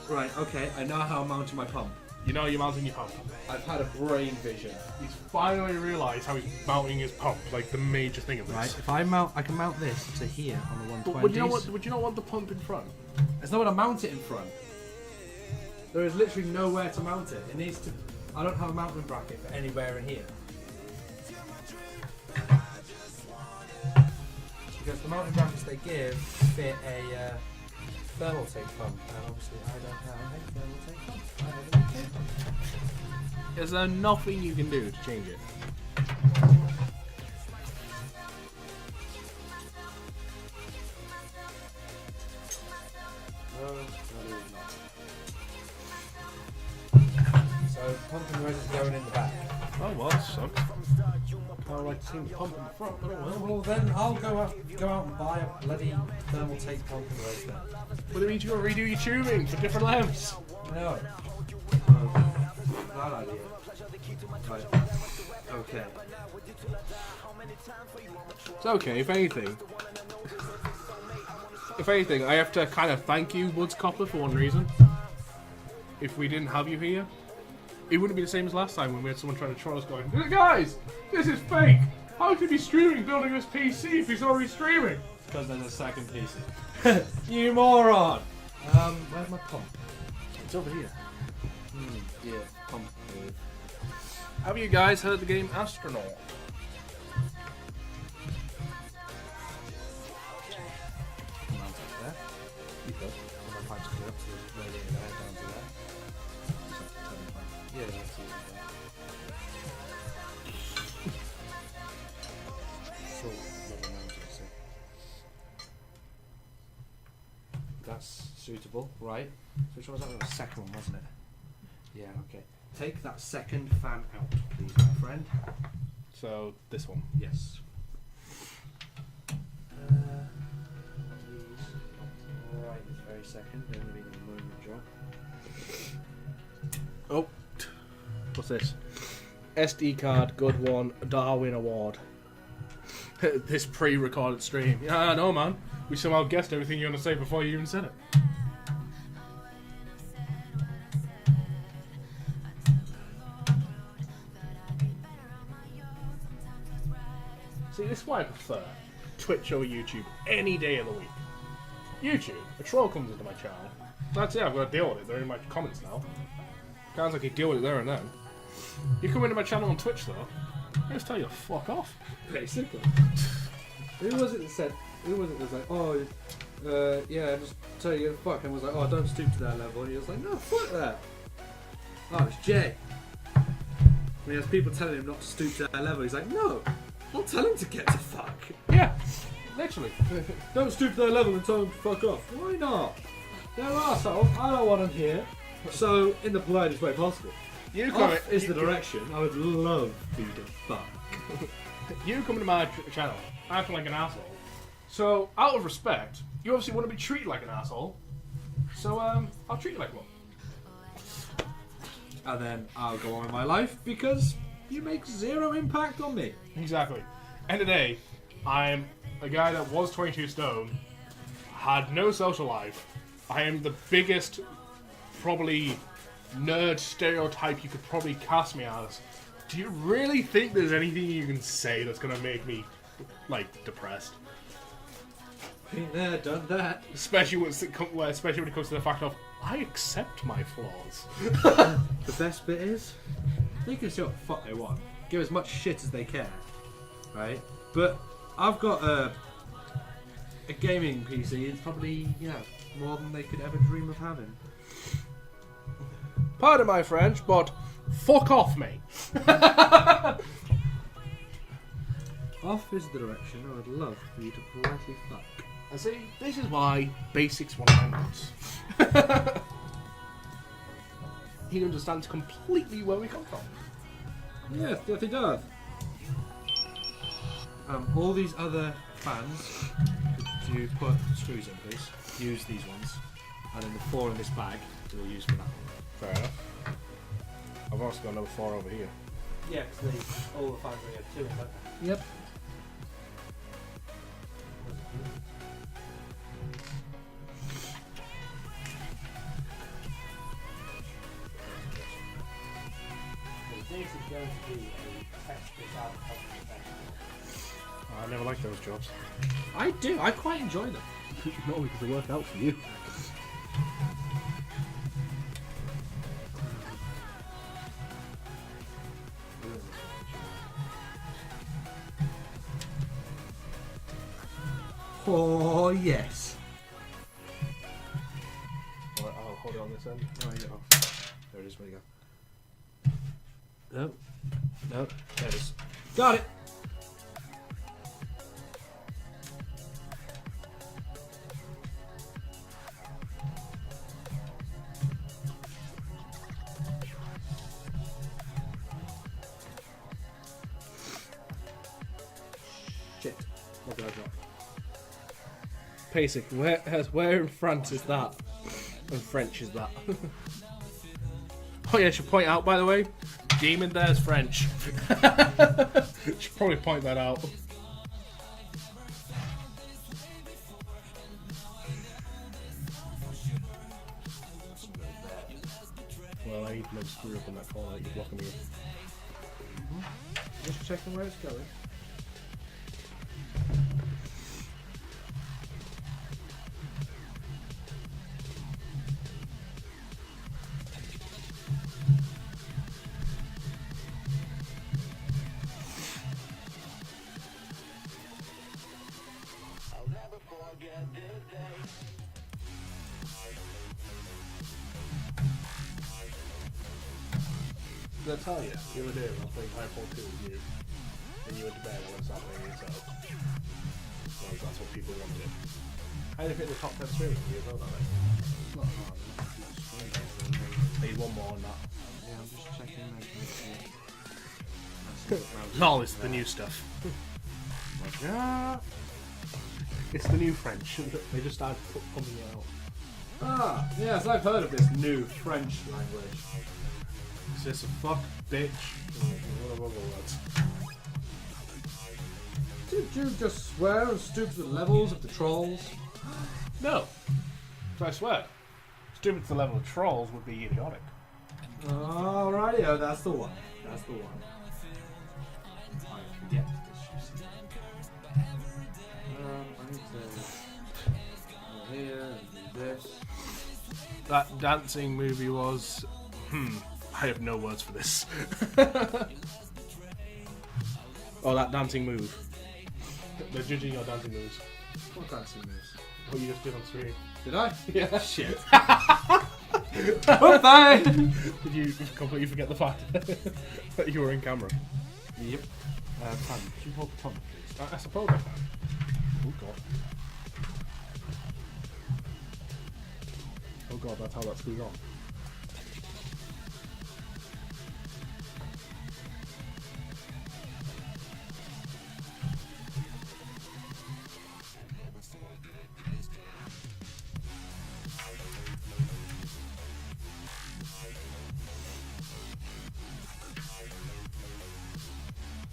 Right, okay, I know how I'm mounting my pump. You know you're mounting your pump. I've had a brain vision. He's finally realised how he's mounting his pump, like the major thing of this. Right, if I can mount this to here on the 120s. But would you not want the pump in front? There's nowhere to mount it in front. There is literally nowhere to mount it. It needs to. I don't have a mounting bracket for anywhere in here. Because the mounting brackets they give fit a Thermaltake pump, and obviously I don't have a Thermaltake pump. I have a UK pump. Is there nothing you can do to change it? So pumping res is going in the back. Oh well, that sucks. I would like to see the pump in the front, but oh well. Well then I'll go out and buy a bloody Thermaltake pumping res then. But it means you've got to redo your tubing for different lamps. No. Bad idea. Right. Okay. It's okay, if anything. If anything, I have to kind of thank you, Woods Copper, for one reason. If we didn't have you here, it wouldn't be the same as last time when we had someone trying to troll us going, guys, this is fake! How can he be streaming building this PC if he's already streaming? Because there's a second PC. You moron! Where's my pump? It's over here. Yeah, pump. Have you guys heard the game Astronaut? That's suitable, right? Which one was that? The second one, wasn't it? Yeah, okay. Take that second fan out, please, my friend. So, this one. Yes. Right this very second. They're going to be the moment job. Oh. What's this? SD card, good one, Darwin Award. This pre-recorded stream. Yeah, I know, man. We somehow guessed everything you're going to say before you even said it. See, this is why I prefer Twitch over YouTube any day of the week. YouTube, a troll comes into my channel. That's it, I've got to deal with it. They're in my comments now. Sounds like you deal with it there and then. You come into my channel on Twitch though, I just tell you to fuck off. Basically. Who was it that said, that was like, oh, yeah, just tell you to fuck, and was like, oh, don't stoop to that level, and he was like, no, fuck that. Oh, it's Jay. When he has people telling him not to stoop to that level, he's like, no, I'll tell him to get to fuck. Yeah, literally. Don't stoop to their level and tell them to fuck off. Why not? They're arseholes, I don't want them here. So, in the politest way possible. You Off is the direction I would love for you to fuck. You come to my channel acting like an asshole. So, out of respect, you obviously want to be treated like an asshole. So, I'll treat you like one. And then I'll go on with my life because you make zero impact on me. Exactly. End of the day, I'm a guy that was 22 stone, had no social life. I am the biggest, probably, nerd stereotype you could probably cast me as. Do you really think there's anything you can say that's going to make me, like, depressed? Been there, done that. Especially when it comes to the fact of, I accept my flaws. The best bit is, they can say what the fuck they want. Give as much shit as they can. Right? But I've got a gaming PC. It's probably, more than they could ever dream of having. Pardon my French, but fuck off, mate. Off is the direction I would love for you to politely fuck. And see, this is why Basics 100. He understands completely where we come from. Yes, he does. All these other fans, could you put screws in, please? Use these ones. And then the 4 in this bag, we'll use for that one. Fair enough. I've also got another 4 over here. Yeah, because all the fans only have 2 in that. Yep. going to be a test this out of professional. I never liked those jobs. I do. I quite enjoy them. Not because they work out for you. Oh yes. Alright, I'll hold it on this end. Oh yeah. Oh, there it is. Where you go? No. No. There it is. Got it. Shit. What did I drop? Basic. Where in France is that? And French is that? Oh yeah, I should point out, by the way, Demon there's French. Should probably point that out. Well, I need to screw up in that corner that you're blocking me. Just checking where it's going. Did I tell you the other day when I was playing Titanfall 2 with you, and you went to bed and I went to start playing yourself? Well, that's what people wanted. How did you fit the top 10 stream? You know that, right? It's not hard. Need one more on that. Yeah, I'm just checking. No, it's the new stuff. Yeah. It's the new French. They just started pumping it out. Ah, yes, I've heard of this new French language. It's just a fuck, bitch, and other words. Did you just swear and stoop to the levels of the trolls? No. So I swear. Stupid to the level of trolls would be idiotic. Alrighty, oh, that's the one. That's the one. I forget this. I need to go here and do this. That dancing movie was... I have no words for this. Oh, that dancing move. They're judging your dancing moves. What dancing moves? What you just did on screen. Did I? Yeah. Shit. Bye. Did you completely forget the fact that you were in camera? Yep. Tom, could you hold the phone, please? I suppose I can. Oh god. Oh god, that's how that screws on.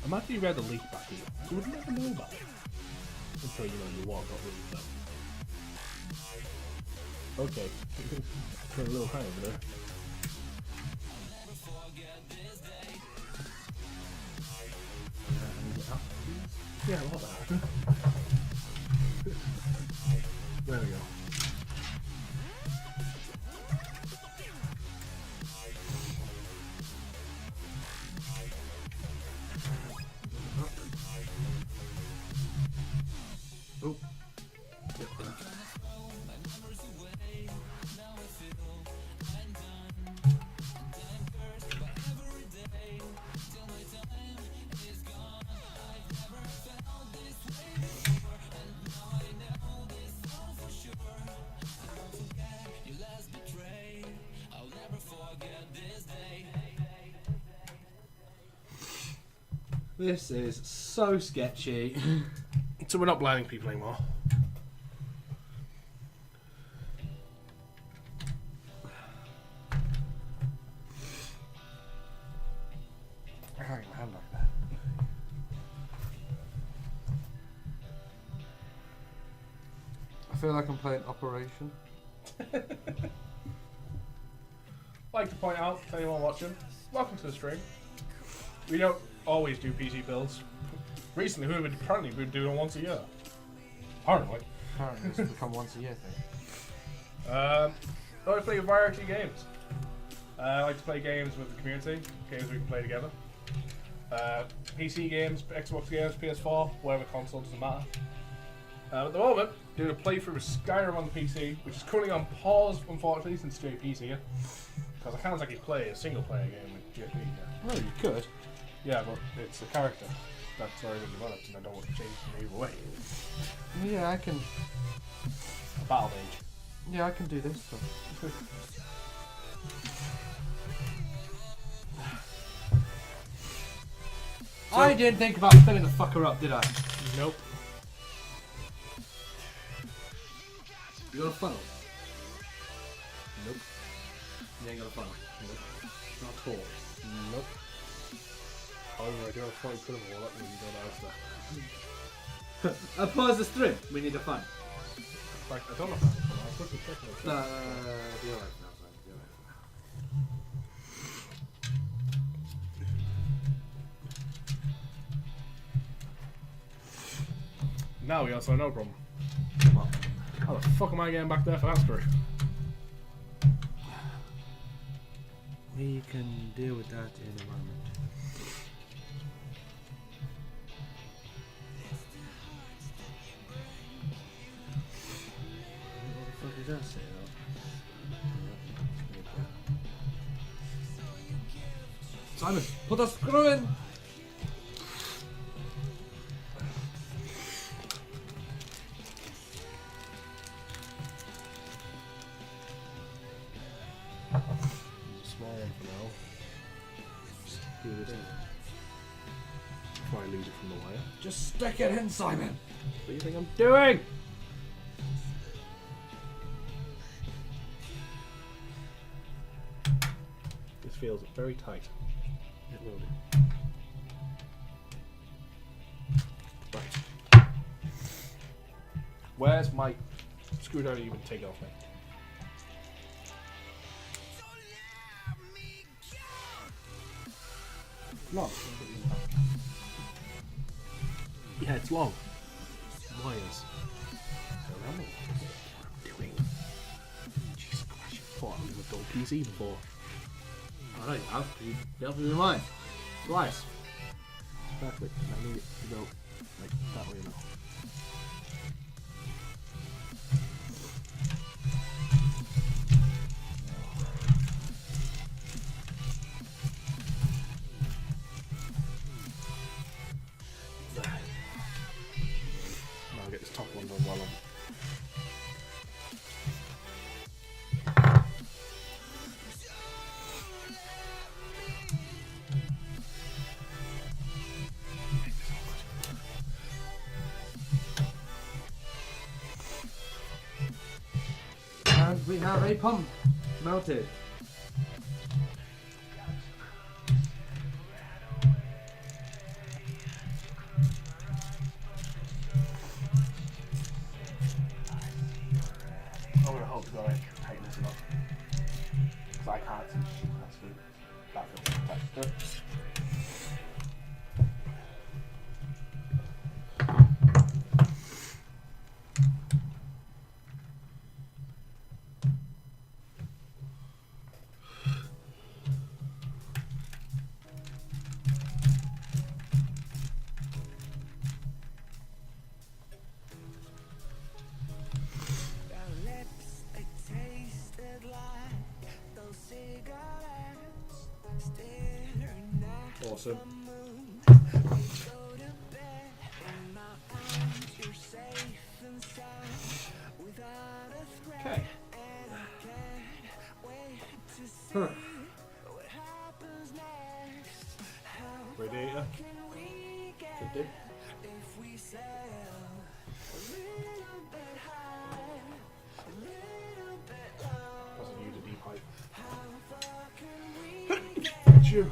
Imagine you read the leak back here. You would never know about it. Until you know your wall got leaked then. Okay. Got a little high over there. Yeah, I love that. There we go. Oh. Yep. This is so sketchy. So we're not blinding people anymore. I can't get my hand like that. I feel like I'm playing Operation. Like to point out to anyone watching, welcome to the stream. we don't always do PC builds. Recently, we've apparently been doing it once a year. Apparently. Apparently it's become once a year thing. I like to play a variety of games. I like to play games with the community, games we can play together. PC games, Xbox games, PS4, whatever console, doesn't matter. At the moment, doing a playthrough of Skyrim on the PC, which is currently on pause, unfortunately, since JP's here. Because I can't exactly play a single player game with JP here. Well, you could. Yeah, but it's a character that's already been developed, and I don't want to change them either way. Yeah, I can. A battle mage. Yeah, I can do this. So. I didn't think about filling the fucker up, did I? Nope. You got a funnel? Nope. You ain't got a funnel? Nope. Not at all. Nope. However, I do have 40 quid of all that when you go down there. Pause the stream. We need a fun. Like, I don't know if that's fun. I'll quickly check it. Be alright now, son. Be alright. Now we also have no problem. Well, How the fuck am I getting back there for that screw? We can deal with that in a moment. What the fuck does that say though? Simon, put a screw in! Small one for now. Just do this before I lose it from the wire. Just stick it in, Simon! What do you think I'm doing? This feels very tight. It will do. Right. Where's my screwdriver you can take it off me? Long. Yeah, it's long. Wires. I don't know what I'm doing. Jesus Christ, you thought I was a dull PC before. I know you have. You helped me with mine. Twice. Perfect. I need it to go like that way now. Now I'll get this top one done while I'm. And we have a pump mounted. I'm gonna hope to go and tighten this up. Because I can't see shit. That's good. That feels tight. Good. Awesome. Okay. Huh. Radiator. Should do. Doesn't use a deep pipe. Chew.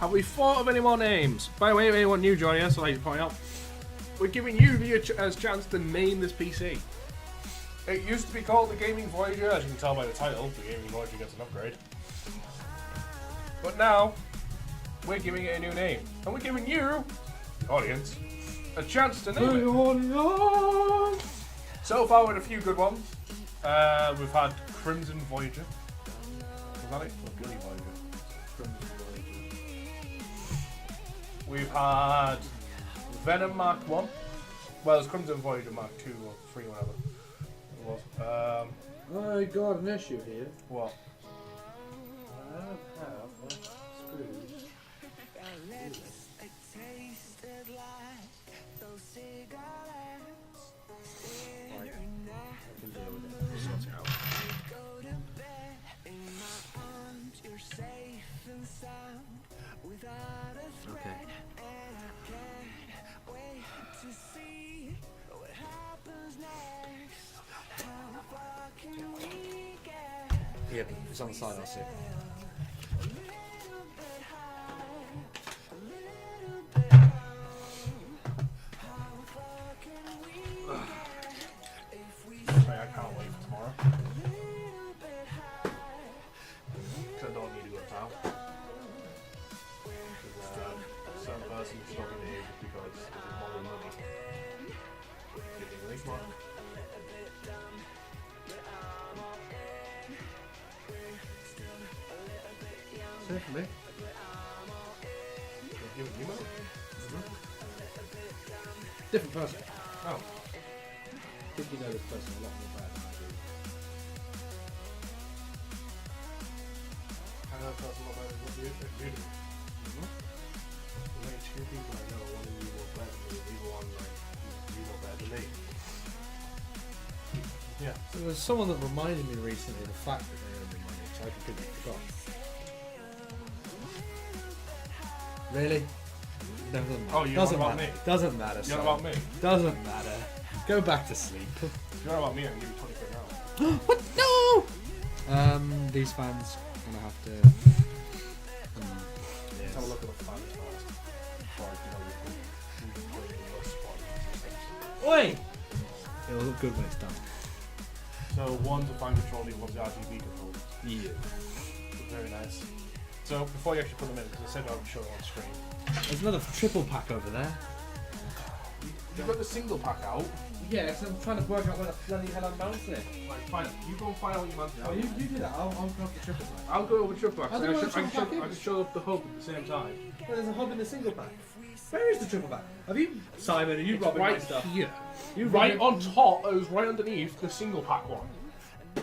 Have we thought of any more names? By the way, if anyone new joining us, I'd like to point out, we're giving you the chance to name this PC. It used to be called the Gaming Voyager, as you can tell by the title. The Gaming Voyager gets an upgrade. But now, we're giving it a new name. And we're giving you, the audience, a chance to name it. So far, with a few good ones. We've had Crimson Voyager. Was that it? Or Bloody Voyager? Crimson Voyager. We've had Venom Mark 1. Well, it's Crimson Voyager Mark 2 or 3, whatever it was. I got an issue here. What? I don't have screws. I can deal with it. We'll sort it out. Okay. Yeah, it's on the side, I'll see. I can't wait for tomorrow. Because I don't need to go to town. Some person stuck in here just because there's more money. Getting a link mark. Same for me. Give it you money? Different person. Oh. I think you know this person a lot more bad than I do. I know that's a lot better than what you do. There's only two people I know, one of you was better than me, the other one, like, you know better than me. Yeah. So there was someone that reminded me recently of the fact that they earned me money, so I completely forgot. Really? No, doesn't matter. Oh, you're doesn't on about matter. me? Doesn't matter. You're son. on about me? Doesn't matter. Go back to sleep. If you're on about me, I can give you 20 quid now. What? No! These fans gonna have to. Let's have a look at the fans first. Before I you put in your spot. Oi! It'll look good when it's done. So one's a fan control, the other one's the RGB control. Yeah. Very nice. So before you actually put them in, because I said I would show it on screen. There's another triple pack over there. You've got the single pack out. Yeah, because I'm trying to work out where the bloody hell I'm bouncing it. Right, fine. You go and find out what you want to Oh, you do that. I'll go off the triple pack. I'll go over triple pack. I So don't know I what can triple pack show, I can is. show the hub at the same time. Well, there's a hub in the single pack. Where is the triple pack? Have you, Simon? Are you It's robbing my right stuff? here. You Right robbing- on top, it was right underneath the single pack one.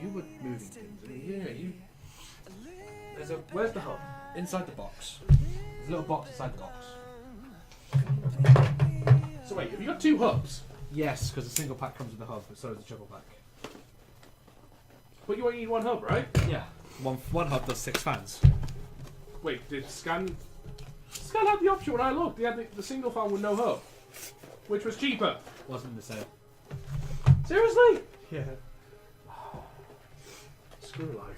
You were moving things. I mean, yeah, you. There's a. Where's the hub? Inside the box. There's a little box inside the box. So wait, have you got two hubs? Yes, because the single pack comes with the hub, but so does the triple pack. But you only need one hub, right? Yeah. One hub does 6 fans. Wait, did Scan had the option when I looked? They had the single fan with no hub, which was cheaper. Wasn't the same. Seriously? Yeah. Screw life.